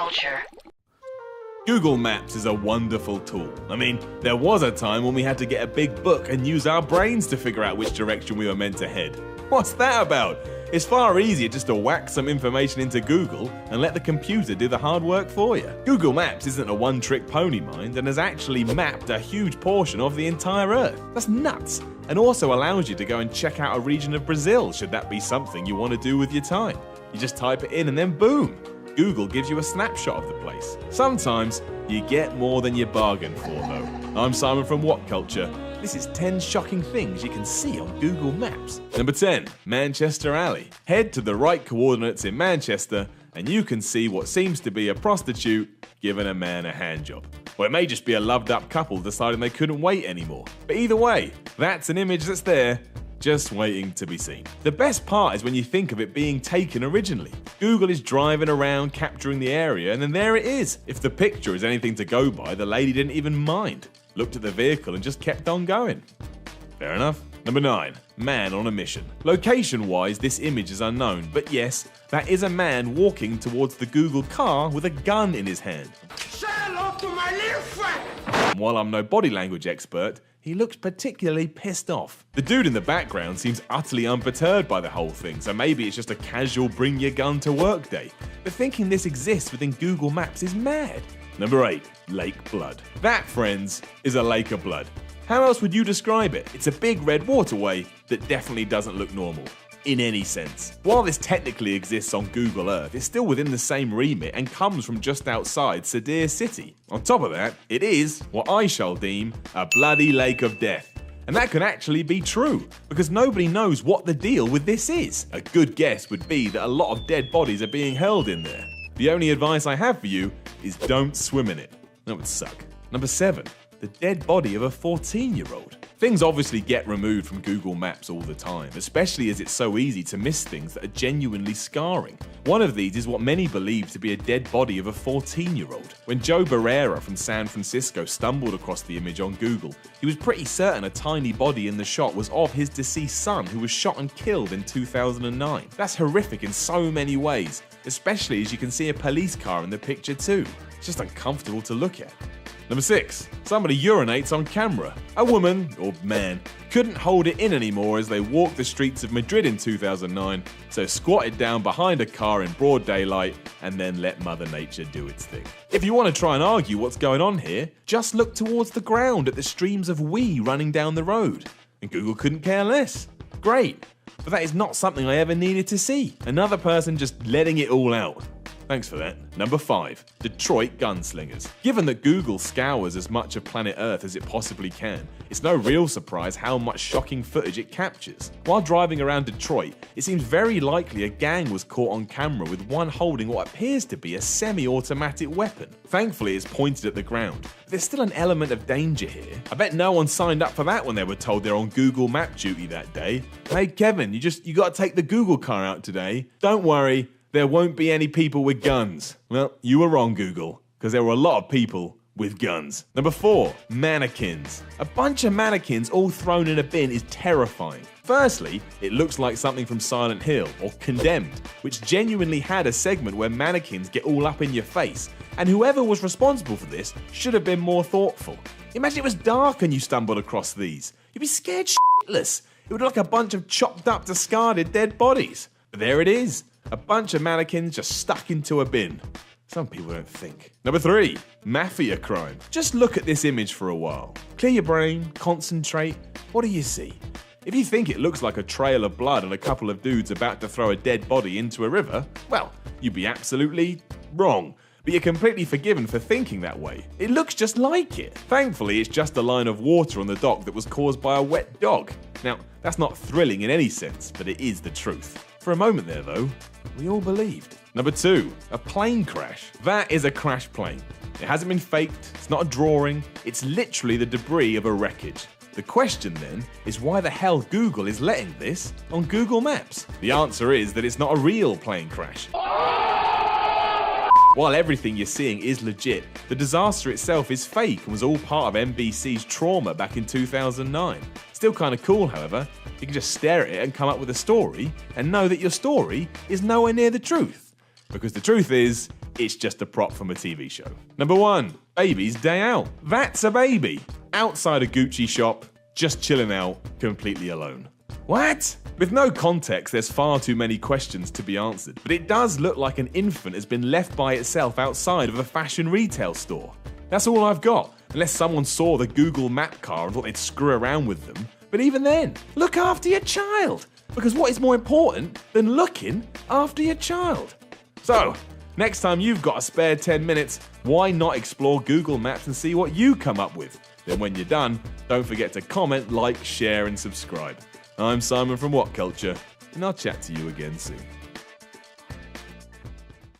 culture. Google Maps is a wonderful tool. I mean, there was a time when we had to get a big book and use our brains to figure out which direction we were meant to head. What's that about? It's far easier just to whack some information into Google and let the computer do the hard work for you. Google Maps isn't a one-trick pony mind and has actually mapped a huge portion of the entire Earth. That's nuts! And also allows you to go and check out a region of Brazil, should that be something you want to do with your time. You just type it in and then boom! Google gives you a snapshot of the place. Sometimes you get more than you bargain for though. I'm Simon from What Culture. This is 10 shocking things you can see on Google Maps. Number 10, Manchester Alley. Head to the right coordinates in Manchester and you can see what seems to be a prostitute giving a man a handjob. Or it may just be a loved up couple deciding they couldn't wait anymore. But either way, that's an image that's there, just waiting to be seen. The best part is when you think of it being taken originally. Google is driving around capturing the area and then there it is. If the picture is anything to go by, the lady didn't even mind. Looked at the vehicle and just kept on going. Fair enough. Number 9, man on a mission. Location-wise, this image is unknown, but yes, that is a man walking towards the Google car with a gun in his hand. Say hello to my little friend! And while I'm no body language expert, he looks particularly pissed off. The dude in the background seems utterly unperturbed by the whole thing, so maybe it's just a casual bring your gun to work day. But thinking this exists within Google Maps is mad. Number 8, Lake Blood. That, friends, is a lake of blood. How else would you describe it? It's a big red waterway that definitely doesn't look normal. In any sense. While this technically exists on Google Earth, it's still within the same remit and comes from just outside Sadir City. On top of that, it is what I shall deem a bloody lake of death. And that could actually be true, because nobody knows what the deal with this is. A good guess would be that a lot of dead bodies are being held in there. The only advice I have for you is don't swim in it. That would suck. Number 7, the dead body of a 14-year-old. Things obviously get removed from Google Maps all the time, especially as it's so easy to miss things that are genuinely scarring. One of these is what many believe to be a dead body of a 14-year-old. When Joe Barrera from San Francisco stumbled across the image on Google, he was pretty certain a tiny body in the shot was of his deceased son who was shot and killed in 2009. That's horrific in so many ways, especially as you can see a police car in the picture too. It's just uncomfortable to look at. Number 6, somebody urinates on camera. A woman, or man, couldn't hold it in anymore as they walked the streets of Madrid in 2009, so squatted down behind a car in broad daylight and then let Mother Nature do its thing. If you want to try and argue what's going on here, just look towards the ground at the streams of wee running down the road. And Google couldn't care less. Great, but that is not something I ever needed to see. Another person just letting it all out. Thanks for that. Number 5, Detroit gunslingers. Given that Google scours as much of planet Earth as it possibly can, it's no real surprise how much shocking footage it captures. While driving around Detroit, it seems very likely a gang was caught on camera with one holding what appears to be a semi-automatic weapon. Thankfully, it's pointed at the ground, but there's still an element of danger here. I bet no one signed up for that when they were told they're on Google Map duty that day. Hey Kevin, you gotta take the Google car out today. Don't worry. There won't be any people with guns. Well, you were wrong, Google, because there were a lot of people with guns. Number 4, mannequins. A bunch of mannequins all thrown in a bin is terrifying. Firstly, it looks like something from Silent Hill or Condemned, which genuinely had a segment where mannequins get all up in your face, and whoever was responsible for this should have been more thoughtful. Imagine it was dark and you stumbled across these. You'd be scared shitless. It would look like a bunch of chopped up, discarded dead bodies. But there it is. A bunch of mannequins just stuck into a bin. Some people don't think. Number 3, mafia crime. Just look at this image for a while. Clear your brain, concentrate. What do you see? If you think it looks like a trail of blood and a couple of dudes about to throw a dead body into a river, well, you'd be absolutely wrong. But you're completely forgiven for thinking that way. It looks just like it. Thankfully, it's just a line of water on the dock that was caused by a wet dog. Now, that's not thrilling in any sense, but it is the truth. For a moment there, though, we all believed. Number 2, a plane crash. That is a crash plane. It hasn't been faked, it's not a drawing, it's literally the debris of a wreckage. The question then is why the hell Google is letting this on Google Maps? The answer is that it's not a real plane crash. While everything you're seeing is legit, the disaster itself is fake and was all part of NBC's trauma back in 2009. Still kind of cool, however. You can just stare at it and come up with a story and know that your story is nowhere near the truth. Because the truth is, it's just a prop from a TV show. Number 1. Baby's day out. That's a baby. Outside a Gucci shop, just chilling out, completely alone. What? With no context, there's far too many questions to be answered, but it does look like an infant has been left by itself outside of a fashion retail store. That's all I've got, unless someone saw the Google Map car and thought they'd screw around with them. But even then, look after your child, because what is more important than looking after your child? So, next time you've got a spare 10 minutes, why not explore Google Maps and see what you come up with? Then when you're done, don't forget to comment, like, share and subscribe. I'm Simon from What Culture, and I'll chat to you again soon.